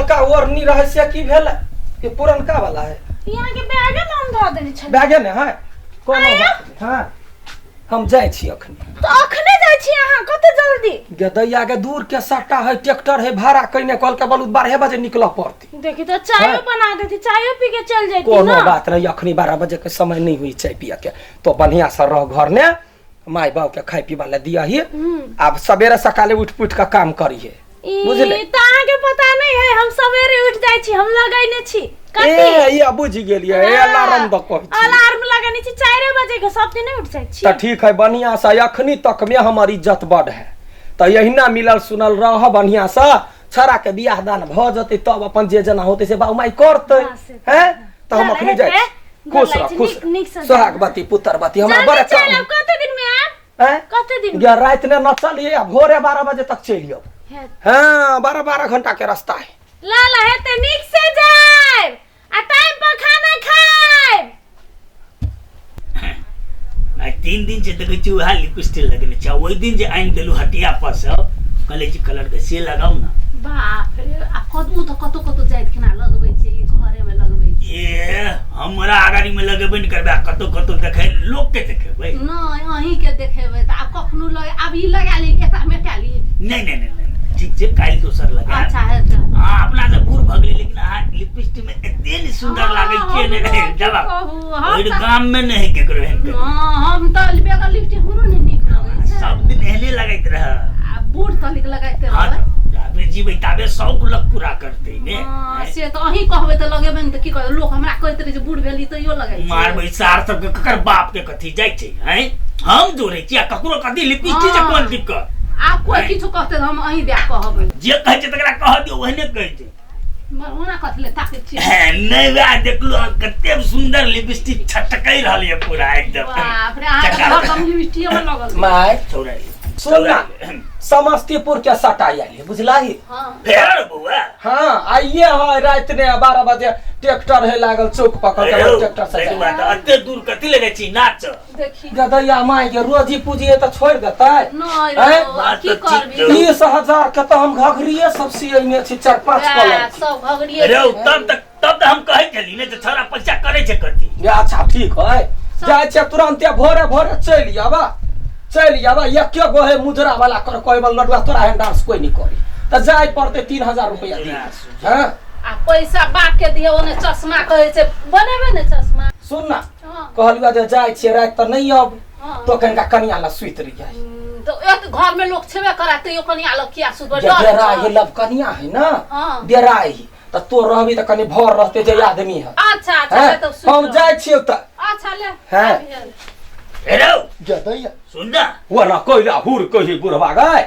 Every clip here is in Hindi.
ललका ओढ़नी रहे से की भेल कि पुरनका वाला है यहाँ के बैगे में हम धो देने छल बैगे में है कोनो बात नहीं हां हम जाय छी अखनी तो अखने जाय छी अहाँ कते जल्दी गदैया के दूर के सट्टा है ट्रैक्टर है भाड़ा कइने कल के बोलू 12 बजे निकल पड़ती देखी तो चाय बना देती चाय पी के चल जाती कोनो बात नहीं अखनी 12 बजे के समय नहीं हुई चाय पिया के तो बढ़िया से रह घर में माई बाप के खाई पीवा ले दिया ही अब सवेरे सकाले उठ पुठ का काम करी है बुझले त आहाँ के पता नहीं है हम सवेरे उठ जाय छी हम लगाइने छी ए ये बुझ गेलिए ए अलार्म द कहै छी अलार्म लगाने छी 4 बजे के सब दिन उठ जाय छी त ठीक है बढ़िया से अखनी तक में हमारी इज्जत बढ़ है त यहिना मिलल सुनल रह बढ़िया से छरा के बियाह दान भ जते तब अपन जे जना होते से बाऊ माई करते हैं त हम अखनी जाय खुश रह खुश सुहागवती पुत्रवती हमरा बड़ा काम कते दिन में आब हैं कते दिन या रात ने न चलिए भोरे 12 बजे तक चलियो हां 12 घंटा के रास्ता है लाला हेते निक से जाय आ टाइम पर खाना खाए आ 3 दिन से देखै छी उहा लिपस्टिक लगने छ ओइ दिन जे आइन देलु हटिया पर से कलेजी कलर के से लगाउ ना बाप रे आ कतु त कतो जाइत केना लगबै छी घरे में लगबै छी ए हमरा आगारी में लगेबै न करबा कतो देखे लोग के देखेबै नहीं अही के देखेबै त आ कखनो लगे अब ई लगा ले एता में काली नहीं ठीक छै काल दोसर लगा अच्छा है त हां अपना से बूढ़ भगले लेकिन आ लिपस्टिक में एते नि सुंदर लागे छै ने जवाब ओइ गाम में नहीं केकरो हेन हां हम त बेगर लिपस्टिक हुनो नहीं निक लगै छै सब दिन एहने लगैत रह आ बूढ़ तलिक लगाइते रह जाबे जीबै ताबे शौक लग पूरा करते ने हां से त अही कहबै त लगेबै न त की कहै लोग हमरा कहैत रहे जे बूढ़ भेली त यो लगाइ छै मारबै सार सब के ककर बाप के कथि जाय छै हैं हम जोरे छी आ ककरो कथि लिपस्टिक से कोन दिक्कत आप कोई किछु कहते हम अही दे कहबै जे कहै छै तकरा कह दियौ ओहने कहै छै ओना कथले ताके छी नहीं वा देखलो कते सुंदर लिपस्टिक छटकै रहल है पूरा एकदम बाप रे आ हम लिपस्टिक में लगल माय छोरा सुनना समस्तीपुर के सटा आइले बुझलाही हां फेर बुआ हां आइए है रात ने 12 बजे ट्रैक्टर है लागल चौक पकड़ के ट्रैक्टर से सही बात अते दूर कथि लगे छी नाच देखी गदैया माई के रोजी पूजी त छोड़ देतै नहीं की करबी 20,000 के त हम घघरिए सब सियै में छी 4-5 कलर सब घगरिए अरे तब हम कहै छली ने जे छोरा पैसा करे छै कथि अच्छा ठीक है जाय छै तुरंत भोरे चल आबा एक गो है मुजरा वाला कर कोई बल लडुआ तोरा है डांस कोई नहीं करी त जाय पड़ते 3,000 रुपया दी हां आ पैसा बाप के दियो ओने चश्मा कहै छै बनेबे ने चश्मा सुन ना कहलियो जे जाय छै रात त नहीं अब तो कनका कनिया ला सुइत रह जाय तो एक घर में लोग छेबे कराते यो कनिया ला किया सुबह डेरा ये लब कनिया है ना डेरा ही त तो रहबी त कनी भर रहते जे आदमी है अच्छा तो हम जाय छियै त अच्छा ले हां हेरो गदैया सुन ना वो ना कोइला हुर कहि बुढ़वा गए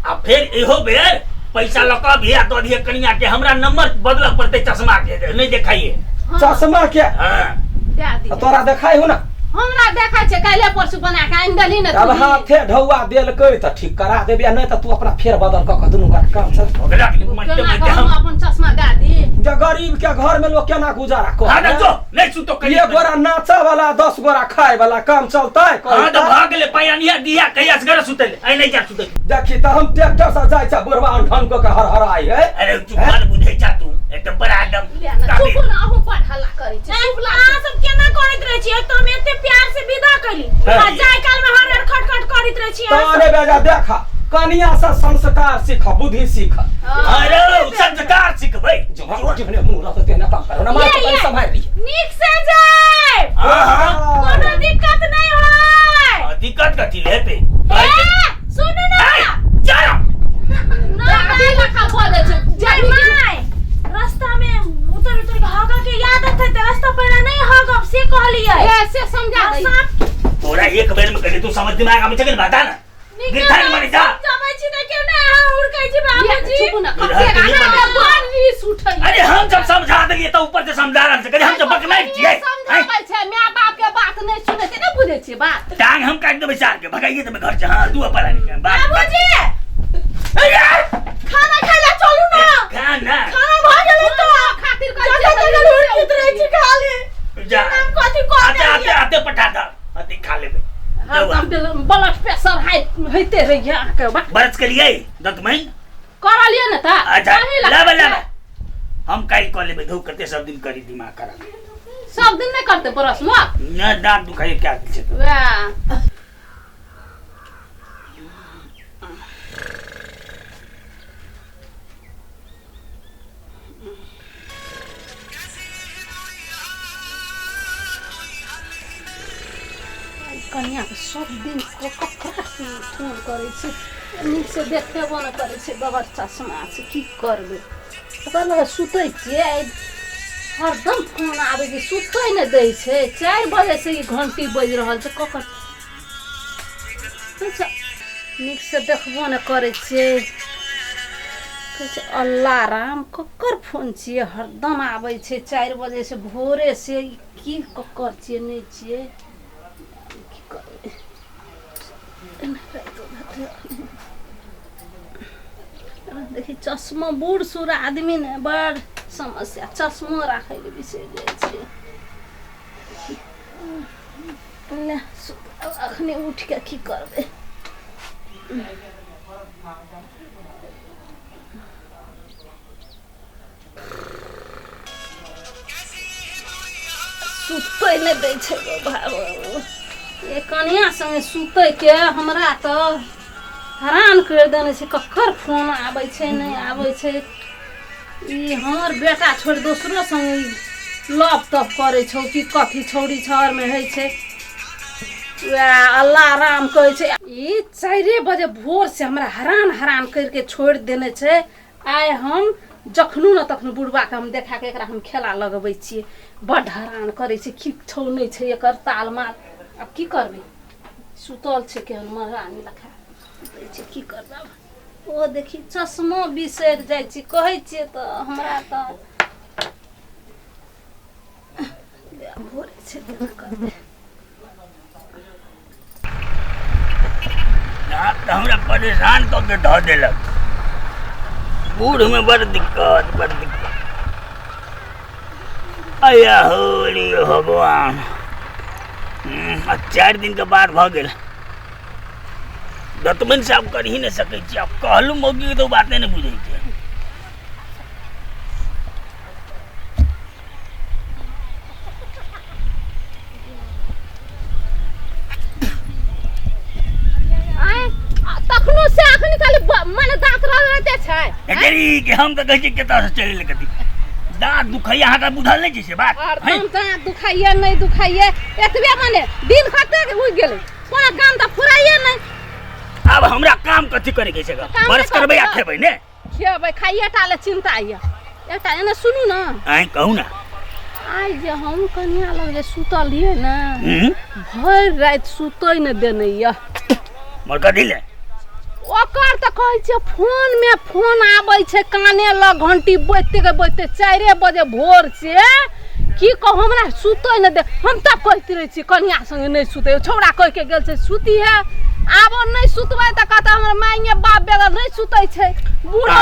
आ फिर एहो बेर पैसा लका भिया दो दिए कनिया के हमरा नंबर बदल पड़ते चश्मा के नहीं देखाइए चश्मा के हां दे दी तोरा देखाई हो ना हमरा देखा छै काले परसु बना के आइन दली ने अब हाथे ढौआ देल कई त ठीक करा देबे नहीं त तू अपना फेर बदल क दुनु का काम चल ओकरा मत हम अपन चश्मा दे दी जे गरीब के घर में लोग केना गुजारा कर हां जो नहीं सुतो करिए ये गोरा नाचा वाला 10 गोरा खाए वाला काम चलतै हां तो भाग ले पैनिया दिया कहिया से घर सुतले आई नहीं जा सुतले देखी त हम ट्रैक्टर से जाय छ बुढ़वा ढन को के हरहराई है अरे चुप मान बुझै जा तू एकदम बड़ा एकदम चुप ना हो पढ़ला करै छै चुप ला सब केना करैत रहै छी तो हम एते प्यार से विदा कली आ जाय काल में हर खटखट करैत रहै छी ताने बेजा देखा कनिया से संस्कार सीख बुद्धि सीख अरे संस्कार सीख भाई जो जीवने मुंह रहते तेना काम करो ना मार के संभाल ली निक से जाय हां कोनो दिक्कत नहीं होय दिक्कत कथि लेते सुन ना जा ना लखा बोले छै जय माय रास्ता में उतर के हागा के याद आते त रास्ता पर नहीं हागब से कहलिए ऐसे समझा दई तोरा एक बेर में कहे तू समझ दिमाग में चल बता ना गिरथाई मारी जा समझ छी त केना उड़ कहै छी बाबूजी चुप ना कते गाना बारी सुठै अरे हम जब समझा देलिए तो ऊपर से समझा रहा से हम तो बकनाई छिए समझाबै छै माय बाप के बात नहीं सुनै छै नहीं बुझै छी बात टांग हम काट देबै चार के भगाइए देबै घर से हां तू अपन आनी बाबूजी खाना खाला चलू ना खाना भ गेलै तो खातिर जगह उड़कित रहै छी खाली जा हम कथि कर आते पठा दा अति खा लेबै हम ब्लड प्रेशर हाई होते रहिए के बरस के लिए दतमैन करलिए न त अच्छा लाबा हम काल कह लेबे धो करते सब दिन करी दिमाग खराब सब दिन नहीं करते परस लो न दांत दुखाई क्या छै वाह कन्या के सब दिन ककरा फोन करे छै नीक से देखेबो न करे छै बगर चश्मा छै की करबे ओकर लगे सुतै छियै हरदम फोन आबै छै सुतै नहि दै छै 4 बजे से ई घंटी बजि रहल छै ककर नीक से देखबो न करे छै अल्लाह राम ककर फोन छियै हरदम आबै छै 4 बजे से भोरे से की ककर छियै नहि छियै देखी चश्मा बूढ़ सूढ़ आदमी ने बड़ समस्या चश्मा राखे ले बिसरि जाइ छै ले अखने उठ के की करबे सुतै नहि दै छै बाबा ये कन्या संगे सुतै के हमरा तो हैरान कर देने छै ककर फोन आबै छै नहीं आबै छै ई हमर बेटा छोड़ दोसरो संगे लव तब करे छौ कि कथी छौड़ी छर में है छै अल्लाह राम कहै छै ई 4 बजे भोर से हमरा हैरान करके छोड़ देने छै आइ हम जखनू न तखनू बुढ़वा के हम देखा के एकरा हम खेला लगबै छियै बड़ हैरान करे छै की छौ नहीं छै एकर ताल माल अब की करबे सुतल छै के महारानी लखा छै की करबा ओ देखी चश्मा बिसरि जाइ छी कहै छियै तऽ हमरा तऽ भोरे छै देना करबे रात हमरा परेशान क के ध देलक बूढ़ में बड़ दिक्कत आया होली भगवान 4 दिन के बाद भ गेल दतमन से आप कर ही नहीं सकै छी आप कहलू मौगी के तो बातें नहीं बुझे छै तखनो से अखनी खाली माने दांत रहते छै एकरी के हम त कहै छी केता से चले कथी दांत दुखैया हाथ बुझल नहीं छै से बात हरदम दांत दुखाइए नहीं दुखाइए एतबे माने दिन खटे के उइ गेलै कोनो काम त फुराइए नहीं अब हमरा काम कथी करे के छै बरस करबै आ खेबै ने खेबै खाइए टाले चिंता ये एकटा एने सुनू ना आइ कहू ना आइ जे हम कन्या लग जे सुतल हिए ना भर रात सुतै न देने ये मोर कथी ले ओकर त कहै छै फोन में फोन आबै छै काने लग घंटी बजते 4 बजे भोर से की कहू हमरा सुतै न दे हम त कहते रहे छी कन्या संगे नहीं सुतै छौड़ा कह के गेल छै सुती है आब नहीं सुतबै त कहता हमर माइये बाप बेगर नहीं सुतै छै बूढ़ा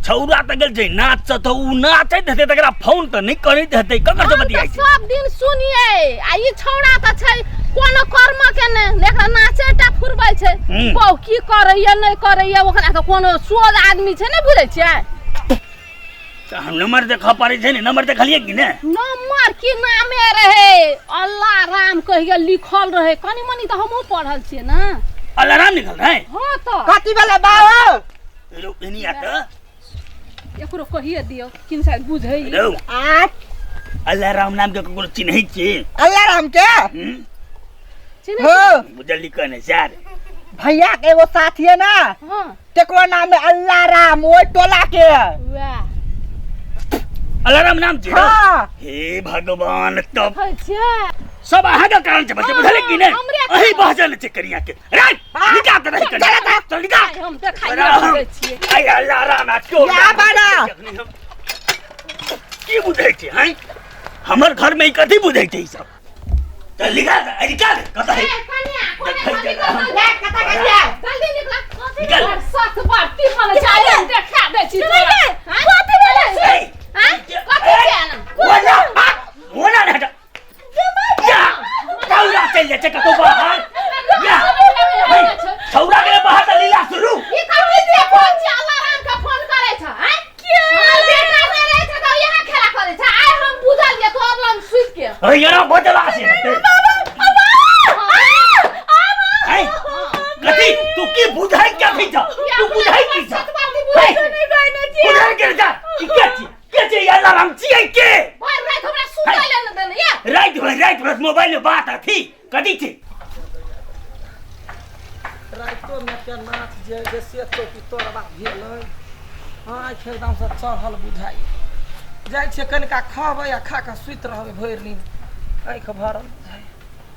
छौड़ा त गेल छै नाच त उ नाचैत हेतै तकरा फोन त नहीं करैत हेतै ककर से बतियाइ छै सब दिन सुनिए आ ई छौड़ा त छै कोनो कर्म के ने देखा नाचेटा फुरबै छै बहु की करैया नहीं करैया ओकरा त कोनो सोझ आदमी छै नहीं बुझै छियै त हम नंबर देखा पारे छै ने नंबर देखलिए कि ने नंबर की नामे रहे अल्लाह राम कहिया लिखल रहे कनी मनी त हमहु पढ़ल छियै ना अल्लाह राम लिखल रहे हां त कथी वाला बाबा लो एनी आत एकरो कहिए दियो किन शायद बुझै लो आ अल्लाह राम नाम के कोनो चिन्है छी अल्लाह राम के चिन्है हो बुझली कने सर भैया के एगो साथी है ना हां तेकरो नाम है अल्लाह राम ओइ टोला के वाह अल्लाह राम नाम छी हां हे भगवान तब है छै सब अहाँ के कारण छै बच्चे बुझले कि ने अही बहजल छै करिया के रे निकाल के नहीं कर चल निकाल हम देखाइए छियै आई अल्लाह राम आ क्यों या बारा की बुझै छै हैं हमर घर में कथी बुझै छै ई सब चल निकाल कता है कन्या कता कन्या जल्दी निकल निकल साथ बाटी माने चाहे देखा दे छी तोरा कथी भेलै हैं कथी केना होना ना हटा या कौरा चल जा कतो बाहर या छौरा के बाहर त लीला शुरू ई कथी से फोन छै अल्लाह राम का फोन करे छ हैं के बेटा करे छ त भैया बदला से है कथी तू की बुझाई क्या भी जा तू बुझाई की जा बुझाई के जा की क्या चाहिए अलार्म चाहिए के रात हमरा सुतै ले न देने या रात मोबाइल में बात थी कथी थी राइतो में के नाच जे जैसे तो कि तोरा बात भेल हां एकदम से चढ़ल बुझाई जाय छै कनिका खाबै आ खा के सुइत रहबै भरि दिन आँख भरल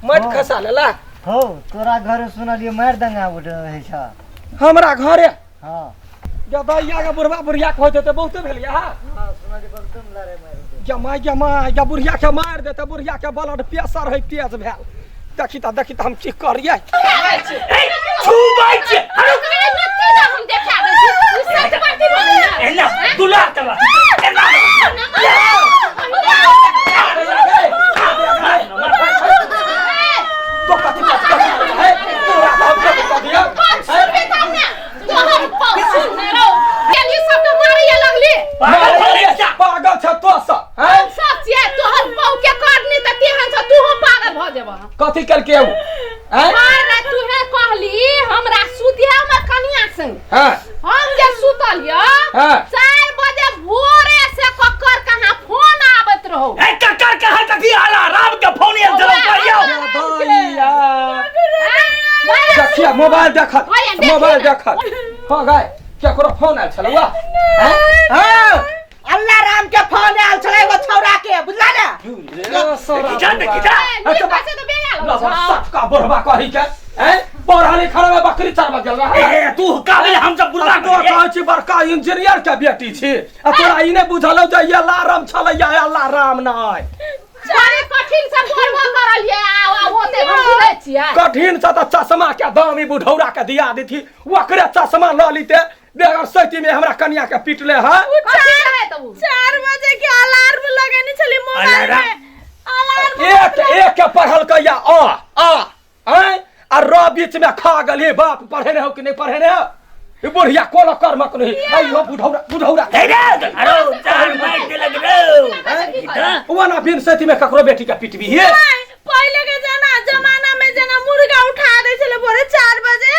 मट खसा लेला हो तोरा घर सुनलिए मार दंगा उठ रहे छ हमरा घरे हां गदैया के बुढ़वा बुढ़िया के होते त बहुते भेल या हां सुनलिए बलतम लड़े मार जमा बुढ़िया के मार देते बुढ़िया के ब्लड प्रेशर है तेज भेल देखी त हम की करिए छुबाई छे अरे नती ना हम देखा दे छी तू सच बात बोल एला दुला तला एला तो कथी है तोरा हम के दिया सुनबे तब ना तो हम सुन ने रो गेली सब तो मारिए लगली पागल छ तो सब हैं सब छिए तोहर पौ के करनी त तेहन छ तू पागल भ जेबह कथी कल के हैं मार तू है कहली हमरा सुतिया हमर कनिया संग हां हम जे सुतलिया हां 4 बजे भोरे से कक्कर कहां फोन आवत रहो ए कक्कर कहां कथी अलार्म के फोन ये जरो करियो दैया देखिए मोबाइल देखत हां गाय केकरो फोन आयल छलवा हां अल्लाह राम के फोन आयल छलै वो छौरा के बुझला ना जान किता पैसे तो बेला सब का बुढ़वा कही के हैं पढ़ा लिखा में बकरी चरवा गेल रहा ए तू काबिल हम सब बुला तो कहै छी बड़का इंजीनियर के बेटी छी आ तोरा ई नै बुझलौ जे ये अलार्म छलैया अलार्म नै सारे कठिन से पढ़वा करलिए आ होते हम बुझै छियै कठिन से त चश्मा के दामी बुढ़ौरा के दिया देथी ओकरे चश्मा ल लीते बेगर सैती में हमरा कन्या के पीटले ह 4 बजे के अलार्म लगेनी छली मोबाइल में अलार्म एक के पढ़ल कहिया आ आ र बीच में खा गली बाप पढ़े ने हो कि नहीं पढ़े ने ई बुढ़िया कोन कर्मक नहीं आइयो बुढ़ौरा दे रे अरे चार मार के लग रे ओना बिन सैती में ककरो बेटी के पिटबी हे पहले के जमाना में जना मुर्गा उठा दे छले भोरे 4 बजे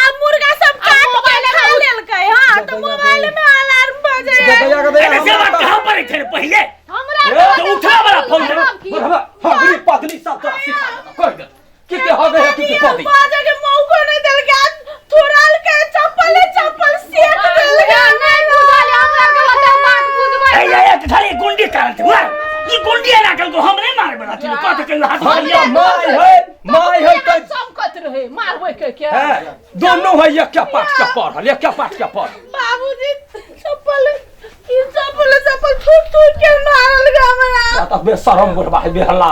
अब मुर्गा सब काट के खा लेलकै हां तो मोबाइल में अलार्म बजे अरे से बात कहां पर थे पहले हमरा तो उठा वाला फोन बुढ़वा हगरी पतली सब तो सिखा कर दे किते हो गए किते पदी बाजे के मौको नहीं देल के थोड़ाल के चप्पल सेट देल के नहीं बुझले हमरा के बता बात बुझबै ए तो खाली गुंडी कारण थे ई गुंडी ना कल को हम नहीं मार बना तू कत के हाथ माय है तो चमकत रहे मारबै के दोनों है एक के पाठ के पढ़ बाबूजी चप्पल ठूट के मारल ग हमरा त बेशरम बुढ़वा है बेहला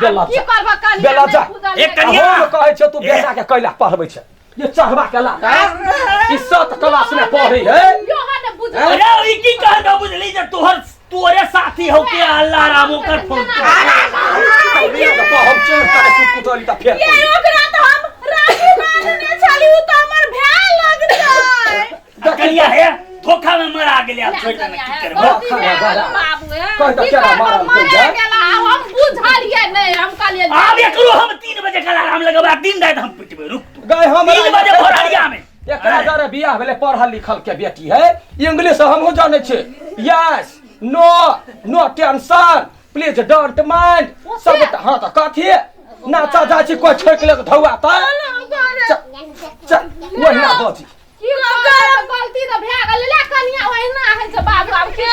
बेला की करबा कनी बेला जा एक कनिया हम कहै छ तू बेटा के कैला पढ़बै छ ये चढ़वा के ला ई 7 क्लास में पढ़ी है योहा ने बुझ अरे ई की कहबा बुझली जे तोरे साथी हो के अल्लाह राम ओकर फोन हम चोर करे कुटली त फेर ये ओकरा तो हम राखी बांधने छली उ तो हमर भै लग जाय कनिया है धोखा में मरा गेले अब छोड़ के की करबो बाबू गेला हम बुझलिए नहीं हम कहलिए आब एकरो हम 3 बजे का अलार्म लगबा दिन रात हम पिटबे रुक तू गए हम 3 बजे भोरहरिया में एकरा जरे बियाह भेले पढ़ल लिखल के बेटी है इंग्लिश हम हो जाने छे yes no tension please don't mind सब हां त कथी नाचा जा छी कोई छोक ले धौआ त चल वही ना बजी की गलती तो भै गेल ले कनिया ओहिना है से बाबू अब की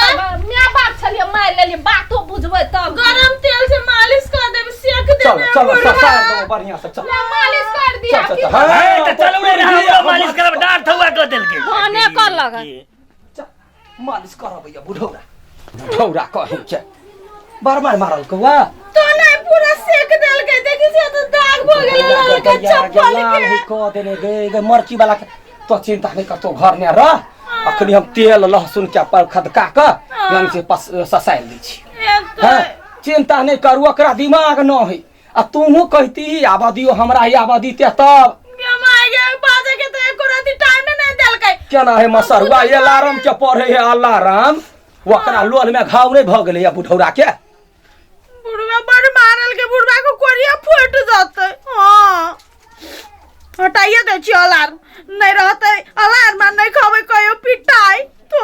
माय बाप छलिए मार लेली बातो बुझबै तब गरम तेल से मालिश कर देब सेक देब चलो ससा दो बढ़िया से चल मालिश कर दिया चल, की चल, है त चलो रे हम मालिश करब डार थवा क देल के खाने कर लगा मालिश करबैया बुढ़ौरा कहै छै बार मारल कौआ तो नहीं पूरा सेक देल के देखि से तो दाग भ गेल लाल के चप्पल के को देने गे मरची वाला तो चिंता नहीं कर तो घर में रह अखनी हम तेल लहसुन के पर खदका के यानी से ससाइल दै छी हैं चिंता नहीं करू ओकरा दिमाग न होई आ तूहू कहती आबादियो हमरा ही आबादी ते तब बाजे के तो एको राती टाइम नहीं देल के केना है मसरुआ ये अलार्म के पढ़े है अलार्म ओकरा लोल में घाव नहीं भ गेलै या बुढ़ौरा के बुढ़वा बड़ मारल के बुढ़वा को कोरिया फूट जाते। हाँ हटाइए दे छी अलार्म नहीं रहते अलार्म नहीं खबे कहियो पिटाई तो